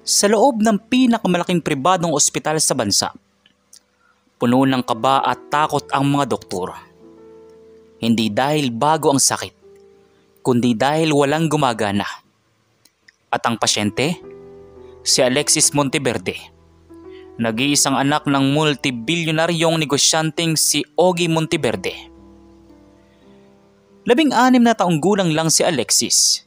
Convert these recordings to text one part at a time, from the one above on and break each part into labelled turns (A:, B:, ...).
A: Sa loob ng pinakamalaking pribadong ospital sa bansa, puno ng kaba at takot ang mga doktor. Hindi dahil bago ang sakit, kundi dahil walang gumagana. At ang pasyente, si Alexis Monteverde, nag-iisang anak ng multibilyonaryong negosyanteng si Ogie Monteverde. 16 na taong gulang lang si Alexis,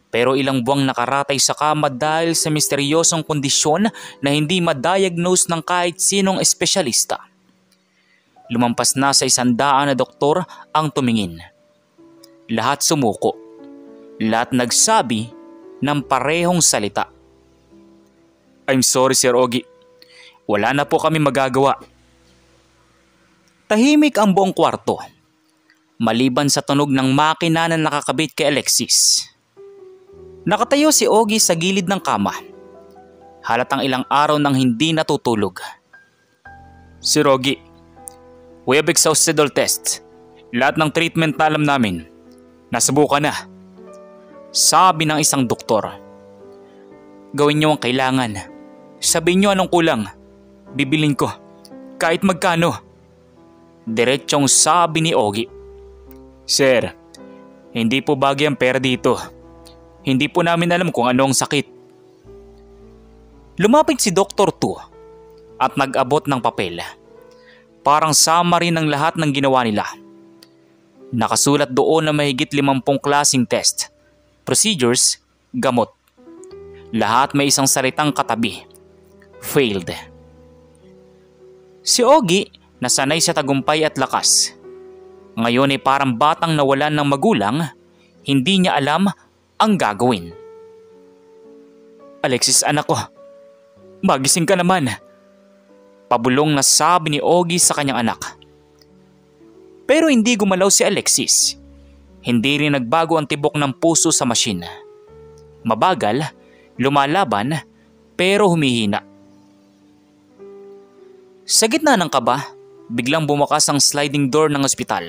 A: pero ilang buwang nakaratay sa kama dahil sa misteryosong kondisyon na hindi ma-diagnose ng kahit sinong espesyalista. Lumampas na sa 100 na doktor ang tumingin. Lahat sumuko. Lahat nagsabi ng parehong salita. "I'm sorry, Sir Ogie. Wala na po kami magagawa." Tahimik ang buong kwarto, maliban sa tunog ng makina na nakakabit kay Alexis. Nakatayo si Ogie sa gilid ng kama. Halatang ilang araw nang hindi natutulog. "Sir Ogie, we have exhausted all tests. Lahat ng treatment na alam namin, nasubukan na," sabi ng isang doktor. "Gawin niyo ang kailangan. Sabihin niyo anong kulang. Bibilin ko, kahit magkano," diretsong sabi ni Ogie. "Sir, hindi po bagay ang pera dito. Hindi po namin alam kung ano ang sakit." Lumapit si Dr. Tu at nag-abot ng papel. Parang summary ng lahat ng ginawa nila. Nakasulat doon na mahigit 50 klaseng test, procedures, gamot. Lahat may isang salitang katabi: failed. Si Ogie, nasanay sa tagumpay at lakas, ngayon ay parang batang nawalan ng magulang, hindi niya alam ang gagawin. "Alexis, anak ko, magising ka naman," pabulong na sabi ni Ogie sa kanyang anak. Pero hindi gumalaw si Alexis. Hindi rin nagbago ang tibok ng puso sa machine. Mabagal, lumalaban, pero humihina. Sa gitna ng kaba, biglang bumukas ang sliding door ng ospital.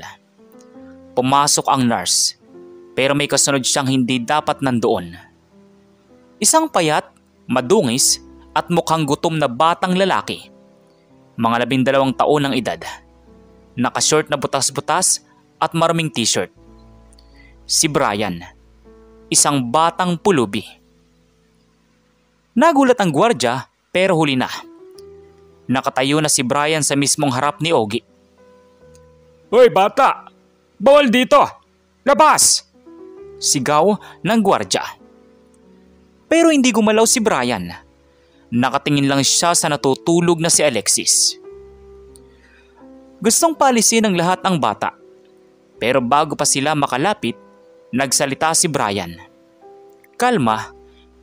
A: Pumasok ang nurse, pero may kasunod siyang hindi dapat nandoon. Isang payat, madungis at mukhang gutom na batang lalaki. Mga 12 taon ng edad. Nakashort na butas-butas at maruming t-shirt. Si Brian, isang batang pulubi. Nagulat ang gwardya pero huli na. Nakatayo na si Brian sa mismong harap ni Ogie. "Hoy bata! Bawal dito! Labas!" sigaw ng gwardya. Pero hindi gumalaw si Brian. Nakatingin lang siya sa natutulog na si Alexis. Gustong paalisin ng lahat ang bata. Pero bago pa sila makalapit, nagsalita si Brian. Kalma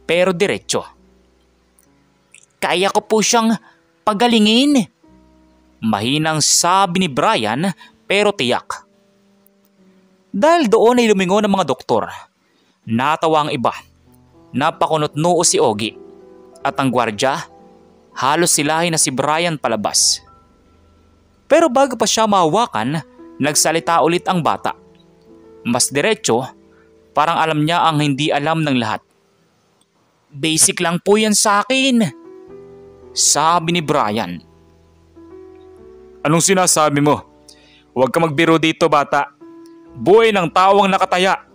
A: pero diretso. "Kaya ko po siyang pagalingin," mahinang sabi ni Brian pero tiyak. Dahil doon ay lumingon ang mga doktor. Natawa ang iba. Napakunot noo si Ogie. At ang gwardya, halos silahin na si Brian palabas. Pero bago pa siya mahawakan, nagsalita ulit ang bata. Mas diretso, parang alam niya ang hindi alam ng lahat. "Basic lang po yan sa akin," sabi ni Brian. "Anong sinasabi mo? Huwag ka magbiro dito bata. Buhay ng tawang nakataya,"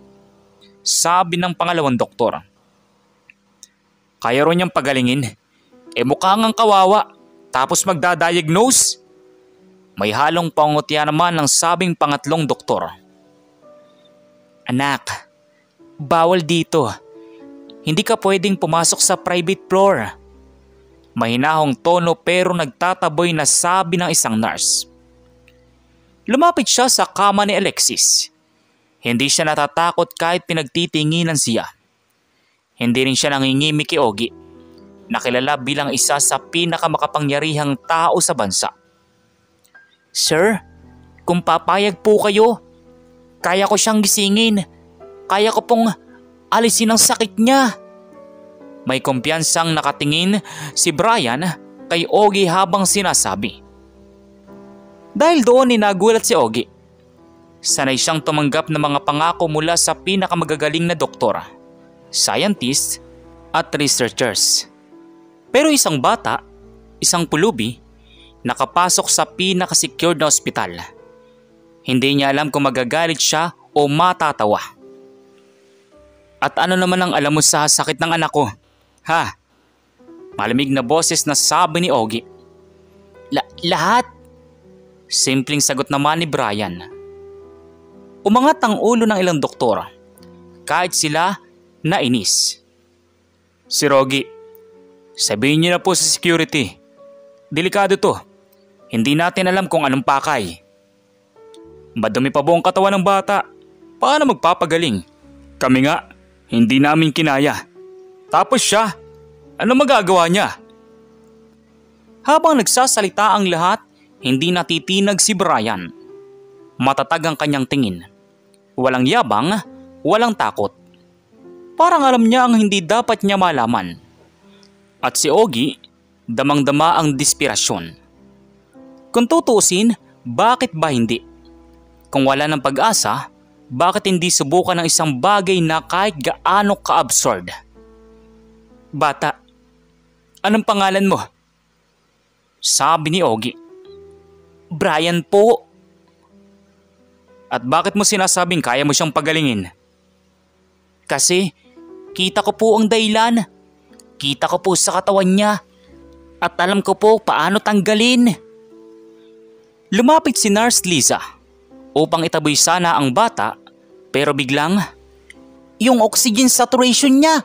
A: sabi ng pangalawang doktor. "Kaya ron niyang pagalingin. Mukha ngang kawawa, tapos magdadiagnose?" May halong pangutya naman ng sabing pangatlong doktor. "Anak, bawal dito. Hindi ka pwedeng pumasok sa private floor." Mahinahong tono pero nagtataboy na sabi ng isang nurse. Lumapit siya sa kama ni Alexis. Hindi siya natatakot kahit pinagtitinginan siya. Hindi rin siya nangingimi kay Ogie, nakilala bilang isa sa pinakamakapangyarihang tao sa bansa. "Sir, kung papayag po kayo, kaya ko siyang gisingin. Kaya ko pong alisin ang sakit niya." May kumpiyansang nakatingin si Brian kay Ogie habang sinasabi. Dahil doon nagulat si Ogie. Sanay siyang tumanggap ng mga pangako mula sa pinakamagagaling na doktor, scientists at researchers. Pero isang bata, isang pulubi, nakapasok sa pinaka-secured na ospital. Hindi niya alam kung magagalit siya o matatawa. At ano naman ang alam mo sa sakit ng anak ko? Ha? Malamig na boses na sabi ni Ogie. Lahat? Simpleng sagot naman ni Brian. Umangat ang ulo ng ilang doktor, kahit sila nainis. Sir Ogie, sabihin niyo na po sa security. Delikado to. Hindi natin alam kung anong pakay. Madumi pa buong katawan ng bata. Paano magpapagaling? Kami nga, hindi namin kinaya. Tapos siya, ano magagawa niya? Habang nagsasalita ang lahat, hindi natitinag si Brian. Matatag ang kanyang tingin. Walang yabang, walang takot. Parang alam niya ang hindi dapat niya malaman. At si Ogie, damang-dama ang desperasyon. Kung tutuusin, bakit ba hindi? Kung wala ng pag-asa, bakit hindi subukan ng isang bagay na kahit gaano ka-absurd? Bata, anong pangalan mo? Sabi ni Ogie. Brian po. At bakit mo sinasabing kaya mo siyang pagalingin? Kasi kita ko po ang dahilan. Kita ko po sa katawan niya. At alam ko po paano tanggalin. Lumapit si Nurse Liza upang itaboy sana ang bata, pero biglang, yung oxygen saturation niya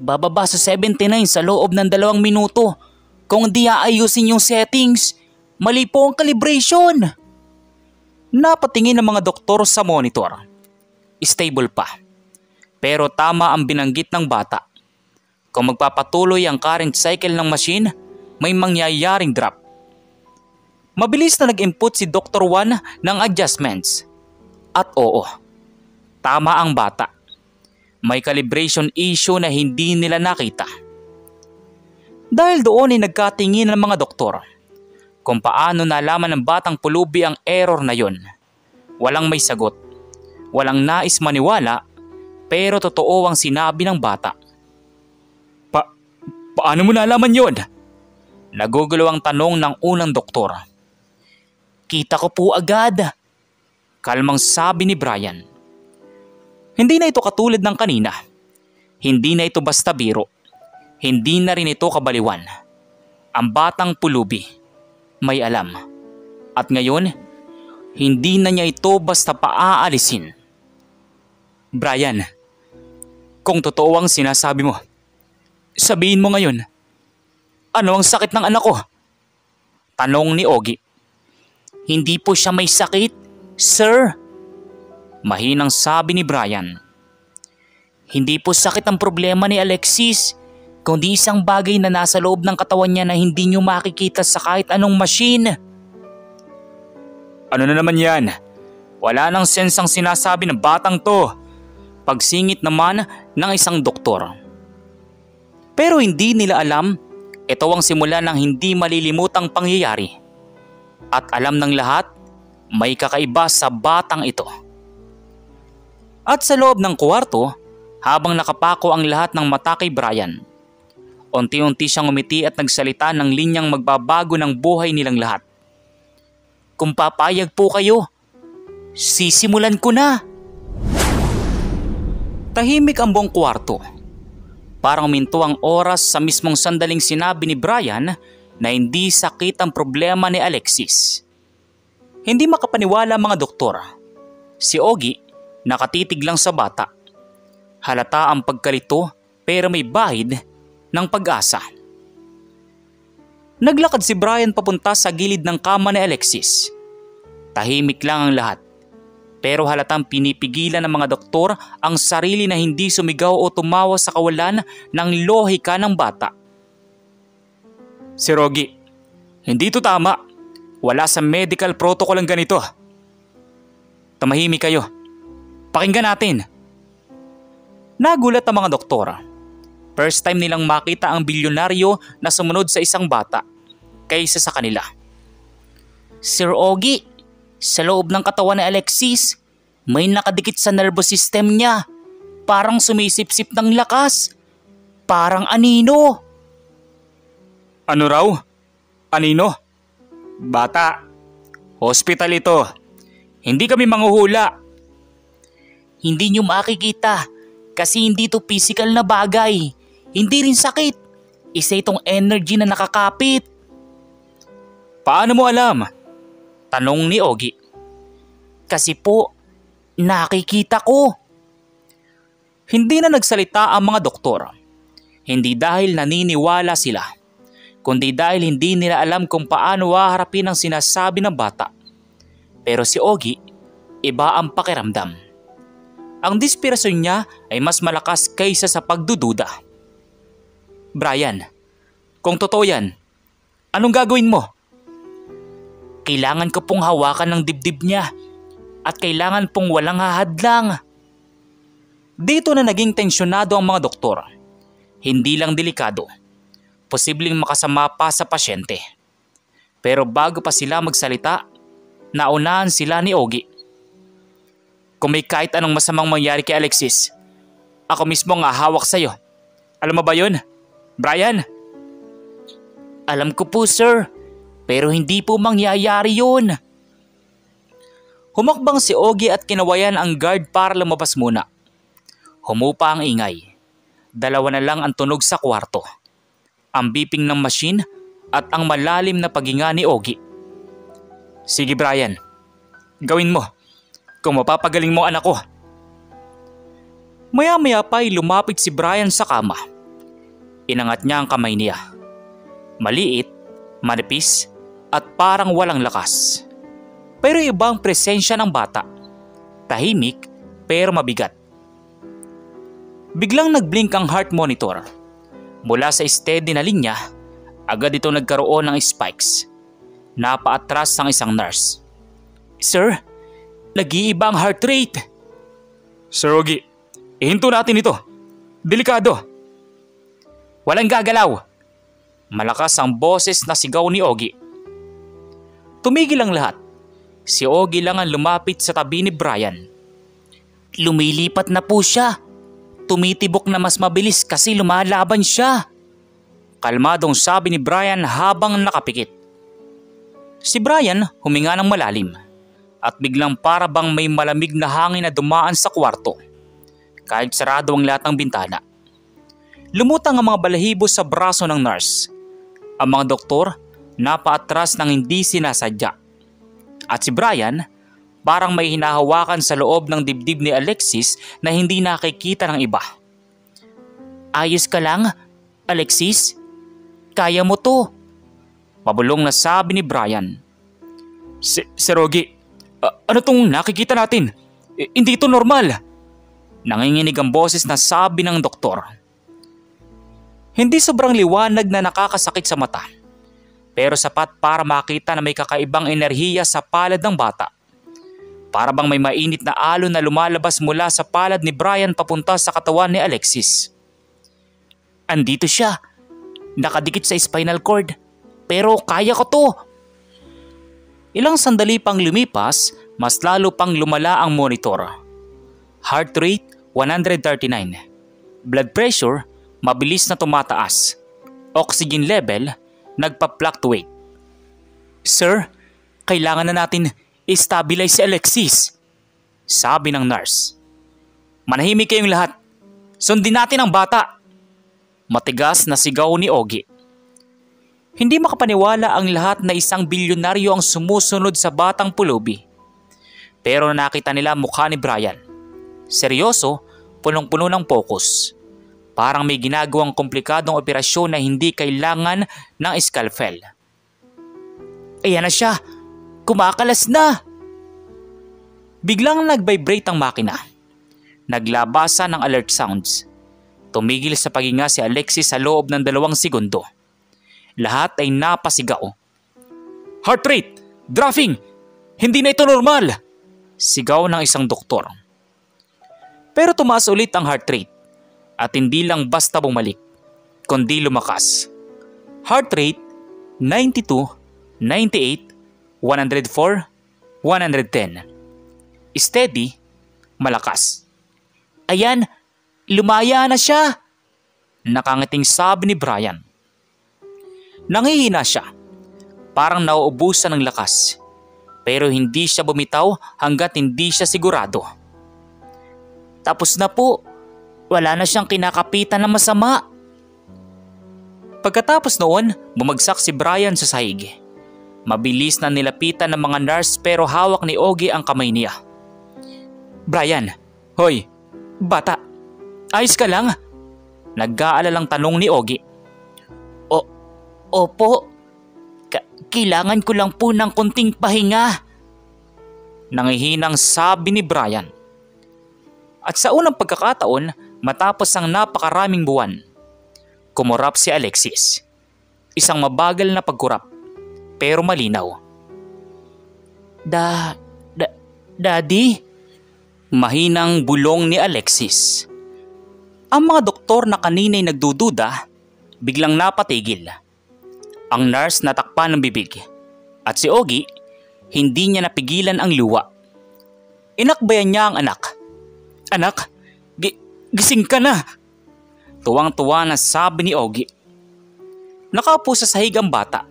A: bababa sa 79 sa loob ng 2 minuto. Kung di aayusin yung settings, mali po ang calibration. Napatingin ang mga doktor sa monitor. Stable pa. Pero tama ang binanggit ng bata. Kung magpapatuloy ang current cycle ng machine, may mangyayaring drop. Mabilis na nag-input si Dr. Juan ng adjustments. At oo, tama ang bata. May calibration issue na hindi nila nakita. Dahil doon ay nagkatingin ng mga doktor kung paano nalaman ng batang pulubi ang error na yon. Walang may sagot. Walang nais maniwala, pero totoo ang sinabi ng bata. Paano mo nalaman yon? Nagugulo ang tanong ng unang doktor. Kita ko po agad. Kalmang sabi ni Brian. Hindi na ito katulad ng kanina. Hindi na ito basta biro. Hindi na rin ito kabaliwan. Ang batang pulubi may alam. At ngayon, hindi na niya ito basta paaalisin. Brian, kung totoo ang sinasabi mo, sabihin mo ngayon, ano ang sakit ng anak ko? Tanong ni Ogie. Hindi po siya may sakit, sir. Mahinang sabi ni Brian. Hindi po sakit ang problema ni Alexis, kundi isang bagay na nasa loob ng katawan niya na hindi niyo makikita sa kahit anong machine. Ano na naman yan? Wala nang sense ang sinasabi ng batang to. Pagsingit naman ng isang doktor. Pero hindi nila alam, ito ang simula ng hindi malilimutang pangyayari. At alam ng lahat, may kakaiba sa batang ito. At sa loob ng kwarto, habang nakapako ang lahat ng mata kay Brian, unti-unti siyang umiti at nagsalita ng linyang magbabago ng buhay nilang lahat. Kung papayag po kayo, sisimulan ko na. Tahimik ang buong kwarto. Parang minto ang oras sa mismong sandaling sinabi ni Brian na hindi sakit ang problema ni Alexis. Hindi makapaniwala ang mga doktor. Si Ogie nakatitig lang sa bata. Halata ang pagkalito pero may bahid ng pag-asa. Naglakad si Brian papunta sa gilid ng kama ni Alexis. Tahimik lang ang lahat. Pero halatang pinipigilan ng mga doktor ang sarili na hindi sumigaw o tumawa sa kawalan ng lohika ng bata. Sir Ogie, hindi ito tama. Wala sa medical protocol ang ganito. Tumahimik kayo. Pakinggan natin. Nagulat ang mga doktor. First time nilang makita ang bilyonaryo na sumunod sa isang bata kaysa sa kanila. Sir Ogie, sa loob ng katawan ni Alexis, may nakadikit sa nervous system niya. Parang sumisip-sip ng lakas. Parang anino. Ano raw? Anino? Bata, hospital ito. Hindi kami manghuhula. Hindi nyo makikita kasi hindi to physical na bagay. Hindi rin sakit. Isa itong energy na nakakapit. Paano mo alam? Tanong ni Ogie. Kasi po, nakikita ko. Hindi na nagsalita ang mga doktor. Hindi dahil naniniwala sila, kundi dahil hindi nila alam kung paano haharapin ang sinasabi ng bata. Pero si Ogie, iba ang pakiramdam. Ang desperasyon niya ay mas malakas kaysa sa pagdududa. Brian, kung totoo yan, anong gagawin mo? Kailangan ko pong hawakan ng dibdib niya at kailangan pong walang hahadlang. Dito na naging tensyonado ang mga doktor. Hindi lang delikado, posibleng makasama pa sa pasyente. Pero bago pa sila magsalita, naunahan sila ni Ogie. Kung may kahit anong masamang mangyari kay Alexis, ako mismo ang hahawak sa'yo. Alam mo ba yun, Brian? Alam ko po, sir. Pero hindi po mangyayari yun. Humakbang si Ogie at kinawayan ang guard para lumabas muna. Humupa ang ingay. Dalawa na lang ang tunog sa kwarto. Ang beeping ng machine at ang malalim na paghinga ni Ogie. Sige Brian, gawin mo. Kung mapapagaling mo anak ko. Maya-maya pa ay lumapit si Brian sa kama. Inangat niya ang kamay niya. Maliit, manipis, at parang walang lakas. Pero iba ang presensya ng bata. Tahimik pero mabigat. Biglang nag-blink ang heart monitor. Mula sa steady na linya, agad ito nagkaroon ng spikes. Napaatras ang isang nurse. Sir, nag-iiba ang heart rate. Sir Ogie, ihinto natin ito. Delikado. Walang gagalaw. Malakas ang boses na sigaw ni Ogie. Tumigil ang lahat. Si Ogie lang ang lumapit sa tabi ni Brian. Lumilipat na po siya. Tumitibok na mas mabilis kasi lumalaban siya. Kalmadong sabi ni Brian habang nakapikit. Si Brian huminga ng malalim. At biglang para bang may malamig na hangin na dumaan sa kwarto. Kahit sarado ang lahat ng bintana. Lumutang ang mga balahibo sa braso ng nurse. Ang mga doktor napaatras ng hindi sinasadya. At si Brian parang may hinahawakan sa loob ng dibdib ni Alexis na hindi nakikita ng iba. Ayos ka lang, Alexis? Kaya mo to. Pabulong na sabi ni Brian. Sir Ogie, ano tong nakikita natin? Hindi ito normal. Nanginginig ang boses na sabi ng doktor. Hindi sobrang liwanag na nakakasakit sa mata. Pero sapat para makita na may kakaibang enerhiya sa palad ng bata. Para bang may mainit na alon na lumalabas mula sa palad ni Brian papunta sa katawan ni Alexis. Andito siya. Nakadikit sa spinal cord. Pero kaya ko to. Ilang sandali pang lumipas, mas lalo pang lumala ang monitor. Heart rate 139. Blood pressure mabilis na tumataas. Oxygen level nagpa-fluctuate. Sir, kailangan na natin i-stabilize si Alexis, sabi ng nurse. Manahimik kayong lahat. Sundin natin ang bata. Matigas na sigaw ni Ogie. Hindi makapaniwala ang lahat na isang bilyonaryo ang sumusunod sa batang pulubi. Pero nakita nila mukha ni Brian. Seryoso, punong-puno ng focus. Parang may ginagawang komplikadong operasyon na hindi kailangan ng scalpel. Ayan na siya! Kumakalas na! Biglang nag-vibrate ang makina. Naglabasa ng alert sounds. Tumigil sa paghinga si Alexis sa loob ng 2 segundo. Lahat ay napasigaw. Heart rate! Dropping! Hindi na ito normal! Sigaw ng isang doktor. Pero tumaas ulit ang heart rate. At hindi lang basta bumalik, kundi lumakas. Heart rate 92, 98, 104, 110. Steady, malakas. Ayan, lumaya na siya! Nakangiting sabi ni Brian. Nangihina siya. Parang nauubusan ng lakas. Pero hindi siya bumitaw hanggat hindi siya sigurado. Tapos na po. Wala na siyang kinakapitan na masama. Pagkatapos noon, bumagsak si Brian sa sahig. Mabilis na nilapitan ng mga nurse pero hawak ni Ogie ang kamay niya. Brian, hoy, bata, ayos ka lang? Nag-aalalang tanong ni Ogie. Opo, kailangan ko lang po ng konting pahinga. Nangihinang sabi ni Brian. At sa unang pagkakataon, matapos ang napakaraming buwan, kumurap si Alexis. Isang mabagal na pagkurap, pero malinaw. Daddy? Mahinang bulong ni Alexis. Ang mga doktor na kanina'y nagdududa, biglang napatigil. Ang nurse natakpan ng bibig, at si Ogie, hindi niya napigilan ang luwa. Inakbayan niya ang anak. Anak, gising ka na! Tuwang-tuwa na sabi ni Ogie. Nakaupo sa sahig ang bata.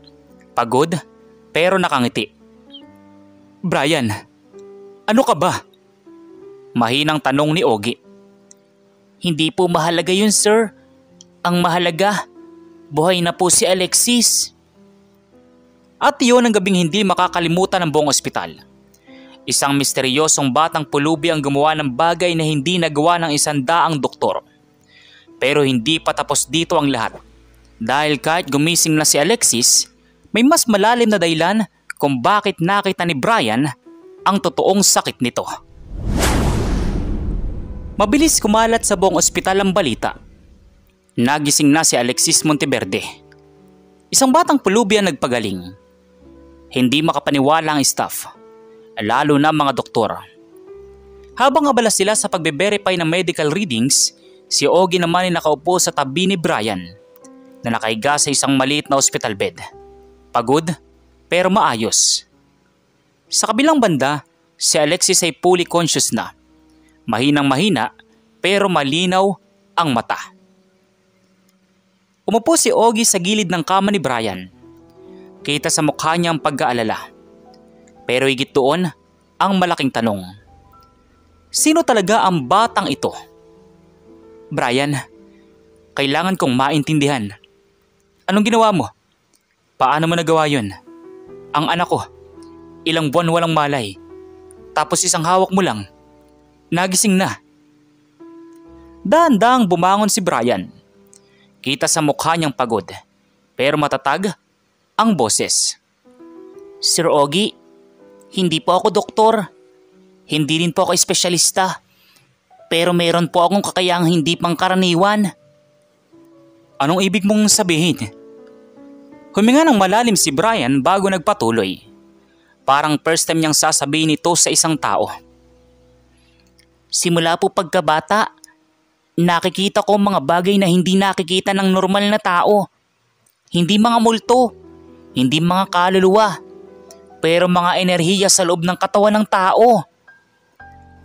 A: Pagod, pero nakangiti. Brian, ano ka ba? Mahinang tanong ni Ogie. Hindi po mahalaga yun, sir. Ang mahalaga, buhay na po si Alexis. At iyon ang gabing hindi makakalimutan ng buong ospital. Isang misteryosong batang pulubi ang gumawa ng bagay na hindi nagawa ng 100 doktor. Pero hindi pa tapos dito ang lahat. Dahil kahit gumising na si Alexis, may mas malalim na dahilan kung bakit nakita ni Brian ang totoong sakit nito. Mabilis kumalat sa buong ospital ang balita. Nagising na si Alexis Monteverde. Isang batang pulubi ang nagpagaling. Hindi makapaniwala ang staff, lalo na mga doktor. Habang abala sila sa pagbe-verify ng medical readings, si Ogie naman ay nakaupo sa tabi ni Brian na nakahiga sa isang maliit na hospital bed. Pagod pero maayos. Sa kabilang banda, si Alexis ay fully conscious na. Mahinang mahina pero malinaw ang mata. Umupo si Ogie sa gilid ng kama ni Brian. Kita sa mukha niya ang pag-aalala. Pero higit doon ang malaking tanong. Sino talaga ang batang ito? Brian, kailangan kong maintindihan. Anong ginawa mo? Paano mo nagawa yun? Ang anak ko, ilang buwan walang malay. Tapos isang hawak mo lang. Nagising na. Dahan-dahang bumangon si Brian. Kita sa mukha niyang pagod, pero matatag ang boses. Sir Ogie, hindi po ako doktor. Hindi rin po ako espesyalista. Pero meron po akong kakayahang hindi pangkaraniwan. Anong ibig mong sabihin? Huminga ng malalim si Brian bago nagpatuloy. Parang first time niyang sasabihin ito sa isang tao. Simula po pagkabata, nakikita ko mga bagay na hindi nakikita ng normal na tao. Hindi mga multo, hindi mga kaluluwa, pero mga enerhiya sa loob ng katawan ng tao.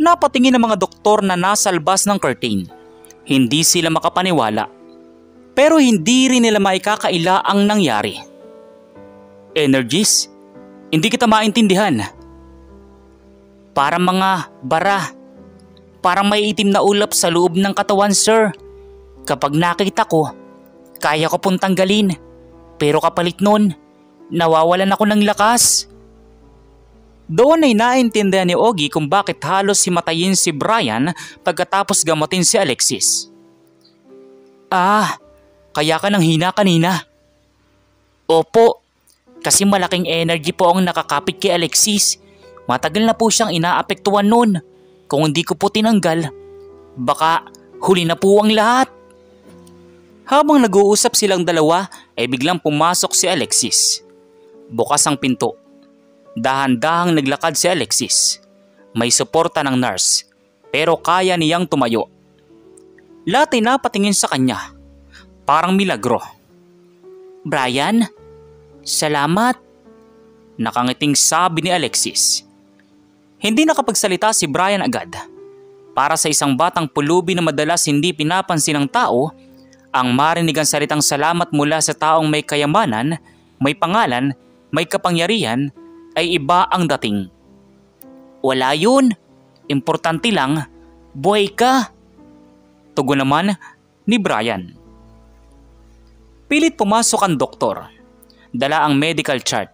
A: Napatingin ang mga doktor na nasa labas ng curtain. Hindi sila makapaniwala. Pero hindi rin nila maikakaila ang nangyari. Energies? Hindi kita maintindihan. Parang mga bara. Parang may itim na ulap sa loob ng katawan, sir. Kapag nakita ko, kaya ko pong tanggalin. Pero kapalit nun, nawawalan ako ng lakas. Doon ay naintindihan ni Ogie kung bakit halos himatayin si Brian pagkatapos gamutin si Alexis. Kaya ka nang hina kanina. Opo, kasi malaking energy po ang nakakapit kay Alexis. Matagal na po siyang inaapektuhan noon. Kung hindi ko po tinanggal, baka huli na po ang lahat. Habang nag-uusap silang dalawa ay biglang pumasok si Alexis. Bukas ang pinto. Dahan-dahang naglakad si Alexis. May suporta ng nurse, pero kaya niyang tumayo. Lahat ay napatingin sa kanya. Parang milagro. Brian, salamat. Nakangiting sabi ni Alexis. Hindi nakapagsalita si Brian agad. Para sa isang batang pulubi na madalas hindi pinapansin ng tao, ang marinig ang salitang salamat mula sa taong may kayamanan, may pangalan, may kapangyarihan, ay iba ang dating. Wala yun. Importante lang, buhay ka. Tugon naman ni Brian. Pilit pumasok ang doktor. Dala ang medical chart.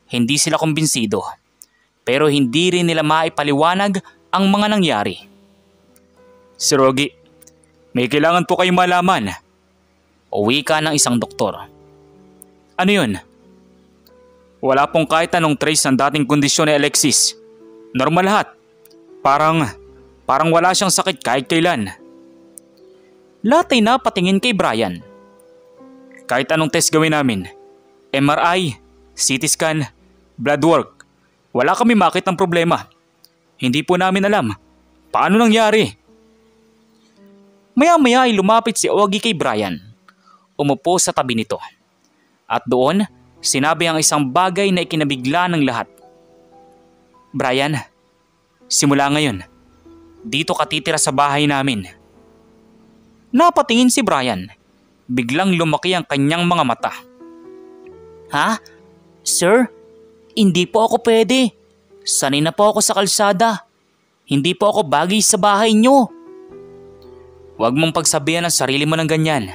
A: Hindi sila kumbinsido. Pero hindi rin nila maipaliwanag ang mga nangyari. Sir Ogie, may kailangan po kayong malaman. Uwi ka ng isang doktor. Ano yun? Wala pong kahit anong trace ng dating kondisyon ni Alexis. Normal lahat. Parang wala siyang sakit kahit kailan. Lahat ay napatingin kay Brian. Kahit anong test gawin namin, MRI, CT scan, blood work, wala kami makitang problema. Hindi po namin alam paano nangyari. Maya-maya ay lumapit si Ogie kay Brian. Umupo sa tabi nito. At doon, sinabi ang isang bagay na ikinabigla ng lahat. Brian, simula ngayon, dito ka titira sa bahay namin. Napatingin si Brian. Biglang lumaki ang kanyang mga mata. Ha? Sir? Hindi po ako pwede. Sanay na po ako sa kalsada. Hindi po ako bagay sa bahay niyo. Huwag mong pagsabihan ang sarili mo ng ganyan.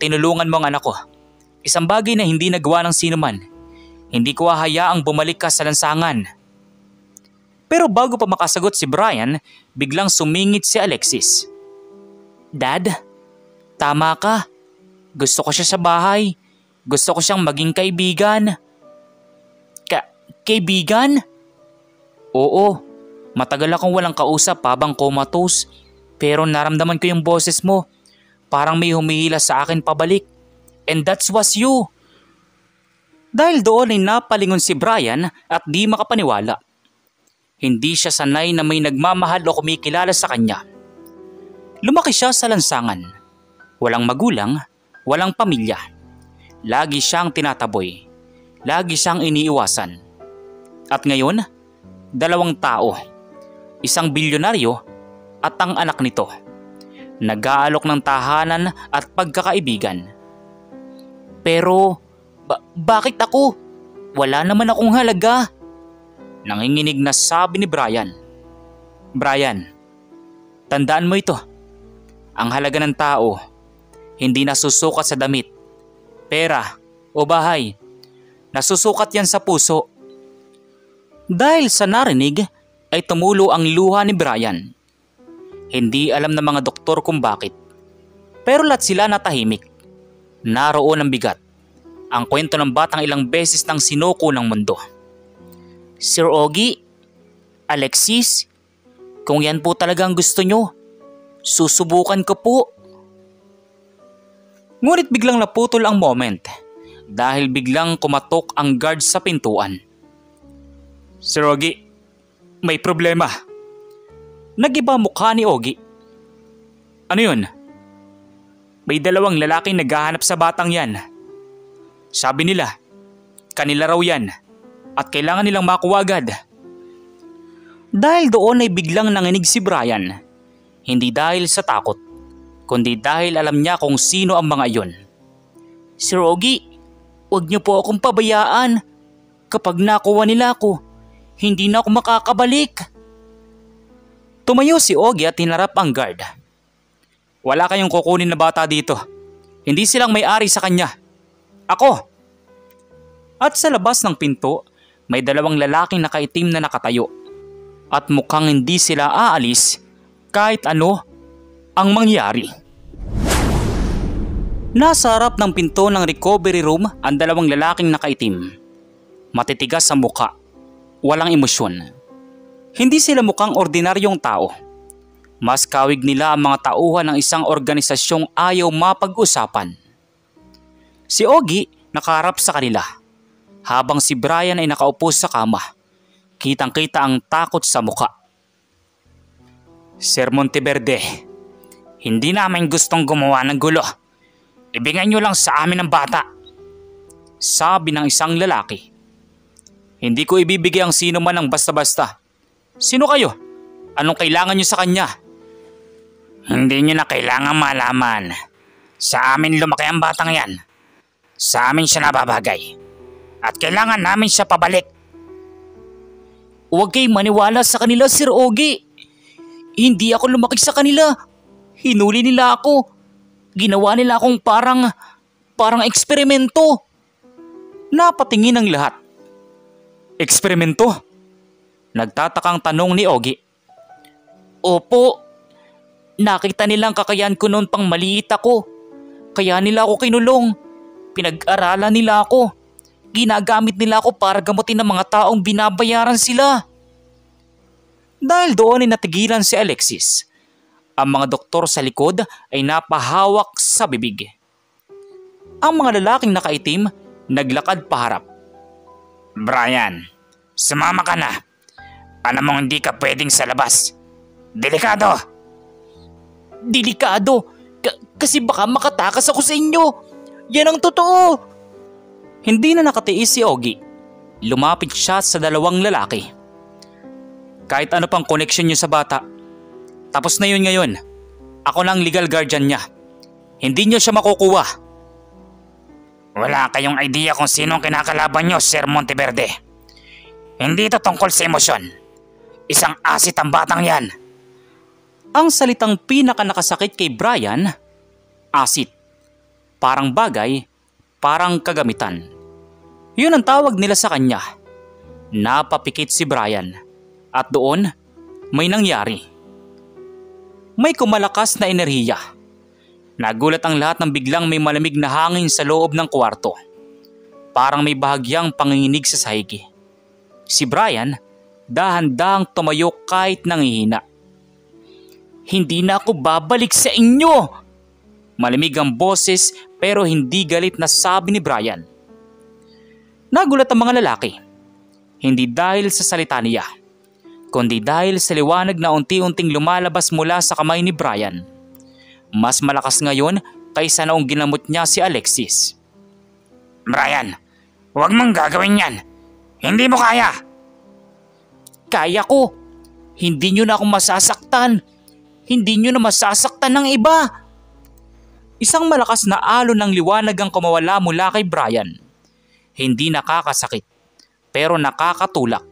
A: Tinulungan mo ang anak ko. Isang bagay na hindi nagawa ng sino man. Hindi ko hahayaang bumalik ka sa lansangan. Pero bago pa makasagot si Brian, biglang sumingit si Alexis. Dad, tama ka. Gusto ko siya sa bahay. Gusto ko siyang maging kaibigan. Kaibigan? Oo, matagal akong walang kausap habang comatose. Pero naramdaman ko yung boses mo. Parang may humihila sa akin pabalik. And that was you. Dahil doon ay napalingon si Brian at di makapaniwala. Hindi siya sanay na may nagmamahal o kumikilala sa kanya. Lumaki siya sa lansangan. Walang magulang, walang pamilya. Lagi siyang tinataboy. Lagi siyang iniiwasan. At ngayon, dalawang tao. Isang bilyonaryo at ang anak nito. Nag-aalok ng tahanan at pagkakaibigan. Pero, bakit ako? Wala naman akong halaga. Nanginginig na sabi ni Brian. Brian, tandaan mo ito. Ang halaga ng tao, hindi nasusukat sa damit, pera o bahay. Nasusukat yan sa puso. Dahil sa narinig, ay tumulo ang luha ni Brian. Hindi alam ng mga doktor kung bakit. Pero lahat sila natahimik. Naroon ang bigat. Ang kwento ng batang ilang beses nang sinuko ng mundo. Sir Ogie, Alexis, kung yan po talaga ang gusto nyo, susubukan ko po. Ngunit biglang naputol ang moment dahil biglang kumatok ang guard sa pintuan. Sir Ogie, may problema. Nag-iba mukha ni Ogie. Ano yun? May dalawang lalaking naghahanap sa batang yan. Sabi nila, kanila raw yan at kailangan nilang makuha agad. Dahil doon ay biglang nanginig si Brian. Hindi dahil sa takot, kundi dahil alam niya kung sino ang mga iyon. Sir Ogie, huwag niyo po akong pabayaan. Kapag nakuha nila ako, hindi na ako makakabalik. Tumayo si Ogie at hinarap ang guard. Wala kayong kukunin na bata dito. Hindi silang may-ari sa kanya. Ako! At sa labas ng pinto, may dalawang lalaking nakaitim na nakatayo. At mukhang hindi sila aalis kahit ano ang mangyari. Nasa harap ng pinto ng recovery room ang dalawang lalaking nakaitim. Matitigas sa mukha. Walang emosyon. Hindi sila mukhang ordinaryong tao. Mas kawig nila ang mga tauhan ng isang organisasyong ayaw mapag-usapan. Si Ogie nakaharap sa kanila, habang si Brian ay nakaupo sa kama. Kitang-kita ang takot sa mukha. Sir Monteverde, hindi namin gustong gumawa ng gulo. Ibigay niyo lang sa amin ang bata. Sabi ng isang lalaki. Hindi ko ibibigay ang sino man ng basta-basta. Sino kayo? Anong kailangan niyo sa kanya? Hindi niyo na kailangan malaman.
B: Sa amin lumaki ang batang yan. Sa amin siya nababagay. At kailangan namin siya pabalik.
A: Huwag kayong maniwala sa kanila, Sir Ogie. Hindi ako lumaki sa kanila. Hinuli nila ako. Ginawa nila akong parang eksperimento. Napatingin ang lahat. Eksperimento? Nagtatakang tanong ni Ogie. Opo. Nakita nilang kakayahan ko noon pang maliit ako. Kaya nila ako kinulong. Pinag-aralan nila ako. Ginagamit nila ako para gamutin ng mga taong binabayaran sila. Dahil doon ay natigilan si Alexis. Ang mga doktor sa likod ay napahawak sa bibig. Ang mga lalaking nakaitim naglakad paharap.
B: Brian, sumama ka na. Alam mong hindi ka pwedeng sa labas. Delikado!
A: Delikado? Kasi baka makatakas ako sa inyo. Yan ang totoo. Hindi na nakatiis si Ogie. Lumapit siya sa dalawang lalaki. Kahit ano pang koneksyon niyo sa bata, tapos na yun ngayon. Ako lang legal guardian niya. Hindi niyo siya makukuha.
B: Wala kayong idea kung sino ang kinakalaban niyo, Sir Monteverde. Hindi ito tungkol sa emosyon. Isang asit ang batang yan.
A: Ang salitang pinaka nakasakit kay Brian, asit. Parang bagay, parang kagamitan. Yun ang tawag nila sa kanya. Napapikit si Brian. At doon, may nangyari. May kumalakas na enerhiya. Nagulat ang lahat nang biglang may malamig na hangin sa loob ng kwarto. Parang may bahagyang panginginig sa sahig. Si Brian, dahan-dahang tumayo kahit nangihina. Hindi na ako babalik sa inyo! Malamig ang boses pero hindi galit na sabi ni Brian. Nagulat ang mga lalaki. Hindi dahil sa salita niya, kundi dahil sa liwanag na unti-unting lumalabas mula sa kamay ni Brian. Mas malakas ngayon kaysa noong ginamot niya si Alexis.
B: Brian, huwag mong gagawin yan. Hindi mo kaya.
A: Kaya ko. Hindi nyo na ako masasaktan. Hindi nyo na masasaktan ng iba. Isang malakas na alon ng liwanag ang kumawala mula kay Brian. Hindi nakakasakit, pero nakakatulak.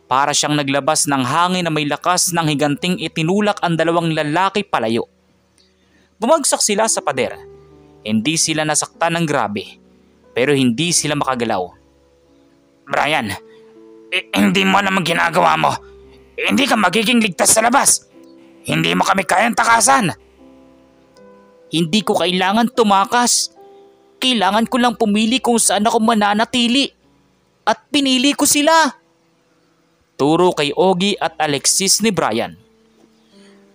A: Para siyang naglabas ng hangin na may lakas ng higanting itinulak ang dalawang lalaki palayo. Bumagsak sila sa pader. Hindi sila nasaktan ng grabe, pero hindi sila makagalaw.
B: Brian, hindi mo naman ginagawa mo. Hindi ka magiging ligtas sa labas. Hindi mo kami kayang takasan.
A: Hindi ko kailangan tumakas. Kailangan ko lang pumili kung saan ako mananatili. At pinili ko sila. Turo kay Ogie at Alexis ni Brian.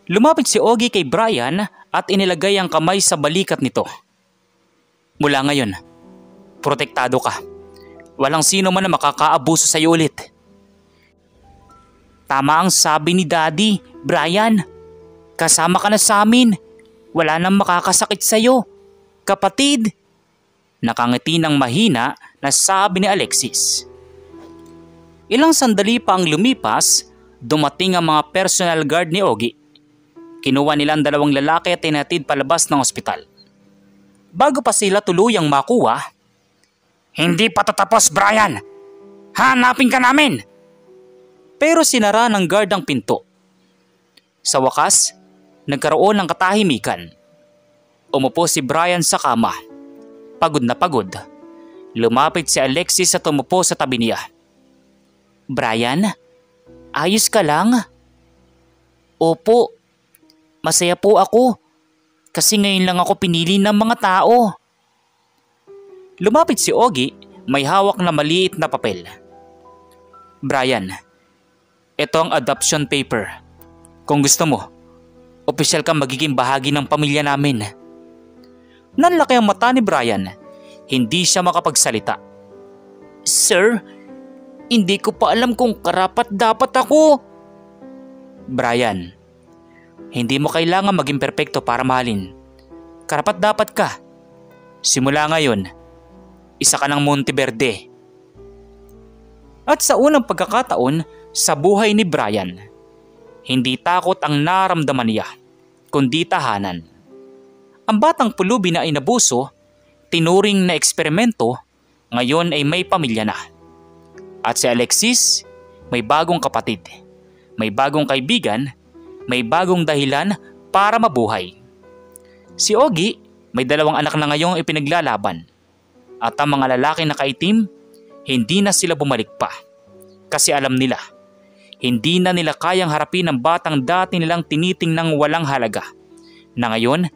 A: Lumapit si Ogie kay Brian at inilagay ang kamay sa balikat nito. Mula ngayon, protektado ka. Walang sino man na makakaabuso sa iyo ulit. Tama ang sabi ni Daddy, Brian. Kasama ka na sa amin. Wala nang makakasakit sa iyo. Kapatid. Nakangiti ng mahina na sabi ni Alexis. Ilang sandali pa ang lumipas, dumating ang mga personal guard ni Ogie. Kinuha nila ang dalawang lalaki at tinatid palabas ng ospital. Bago pa sila tuluyang makuha,
B: hindi pa tatapos, Brian. Hanapin ka namin.
A: Pero sinara ng guard ang pinto. Sa wakas, nagkaroon ng katahimikan. Umupo si Brian sa kama. Pagod na pagod. Lumapit si Alexis at umupo sa tabi niya. Brian, ayos ka lang? Opo, masaya po ako. Kasi ngayon lang ako pinili ng mga tao. Lumapit si Ogie, may hawak na maliit na papel. Brian, ito ang adoption paper. Kung gusto mo, opisyal kang magiging bahagi ng pamilya namin. Nanlaki ang mata ni Brian. Hindi siya makapagsalita. Sir, hindi ko pa alam kung karapat-dapat ako. Brian, hindi mo kailangan maging perpekto para mahalin. Karapat-dapat ka. Simula ngayon, isa ka ng Monteverde. At sa unang pagkakataon sa buhay ni Brian, hindi takot ang naramdaman niya, kundi tahanan. Ang batang pulubi na inabuso, tinuring na eksperimento, ngayon ay may pamilya na. At si Alexis, may bagong kapatid, may bagong kaibigan, may bagong dahilan para mabuhay. Si Ogie, may 2 anak na ngayong ipinaglalaban. At ang mga lalaki na kaitim, hindi na sila bumalik pa. Kasi alam nila, hindi na nila kayang harapin ang batang dati nilang tinitingnang walang halaga, na ngayon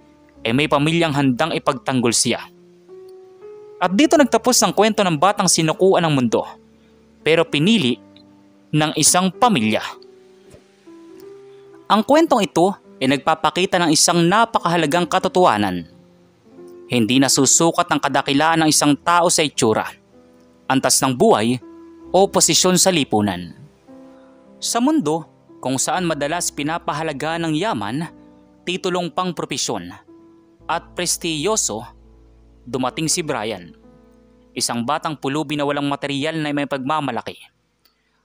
A: ay may pamilyang handang ipagtanggol siya. At dito nagtapos ang kwento ng batang sinukuan ng mundo, pero pinili ng isang pamilya. Ang kwentong ito ay nagpapakita ng isang napakahalagang katotohanan. Hindi nasusukat ng kadakilaan ng isang tao sa itsura, antas ng buhay o posisyon sa lipunan. Sa mundo kung saan madalas pinapahalaga ng yaman, titulong pang propesyon at prestiyoso, dumating si Brian. Isang batang pulubi na walang materyal na may pagmamalaki.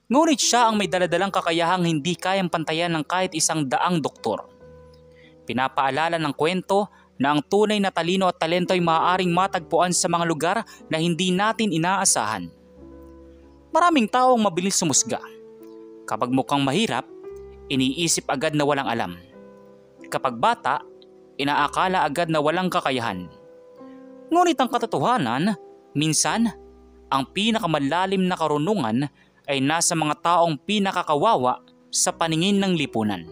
A: Ngunit siya ang may daladalang kakayahang hindi kayang pantayan ng kahit 100 doktor. Pinapaalala ng kwento na ang tunay na talino at talento ay maaaring matagpuan sa mga lugar na hindi natin inaasahan. Maraming taong mabilis sumusga. Kapag mukhang mahirap, iniisip agad na walang alam. Kapag bata, inaakala agad na walang kakayahan. Ngunit ang katotohanan, minsan, ang pinakamalalim na karunungan ay nasa mga taong pinakakawawa sa paningin ng lipunan.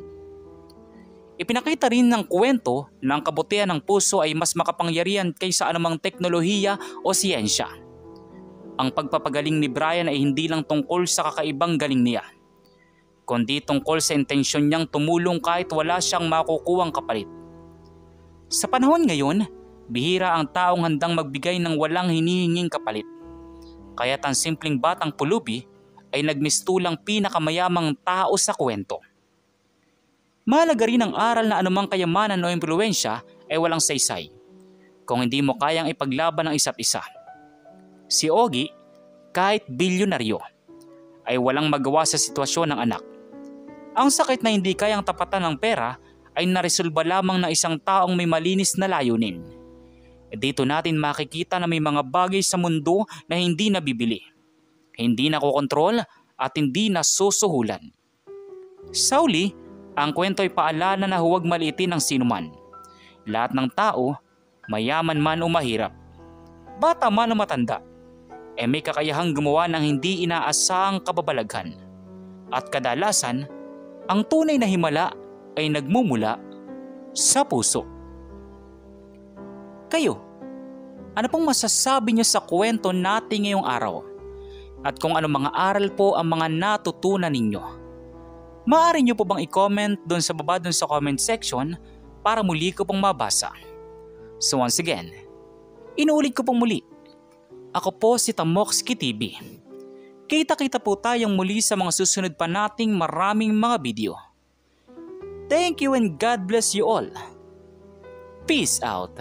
A: Ipinakita rin ng kwento na ang kabutihan ng puso ay mas makapangyarihan kaysa anumang teknolohiya o siyensya. Ang pagpapagaling ni Brian ay hindi lang tungkol sa kakaibang galing niya, kundi tungkol sa intensyon niyang tumulong kahit wala siyang makukuhang kapalit. Sa panahon ngayon, bihira ang taong handang magbigay ng walang hinihinging kapalit. Kaya't ang simpleng batang pulubi ay nagmistulang pinakamayamang tao sa kwento. Mahalaga rin ang aral na anumang kayamanan o impluwensya ay walang saysay kung hindi mo kayang ipaglaban ang isa't isa. Si Ogie, kahit bilyonaryo, ay walang magawa sa sitwasyon ng anak. Ang sakit na hindi kayang tapatan ng pera ay naresolba lamang ng isang taong may malinis na layunin. Dito natin makikita na may mga bagay sa mundo na hindi nabibili, hindi nakokontrol at hindi nasusuhulan. Sa uli, ang kwento ay paalala na huwag maliitin ang sinuman. Lahat ng tao, mayaman man o mahirap, bata man o matanda, may kakayahang gumawa ng hindi inaasahang kababalaghan. At kadalasan, ang tunay na himala ay nagmumula sa puso. Kayo, ano pong masasabi niyo sa kwento natin ngayong araw? At kung anong mga aral po ang mga natutunan ninyo? Maaari niyo po bang i-comment doon sa baba doon sa comment section para muli ko pong mabasa? So once again, inuulit ko pong muli. Ako po si Tamoxki TV. Kita-kita po tayong muli sa mga susunod pa nating maraming mga video. Thank you and God bless you all. Peace out.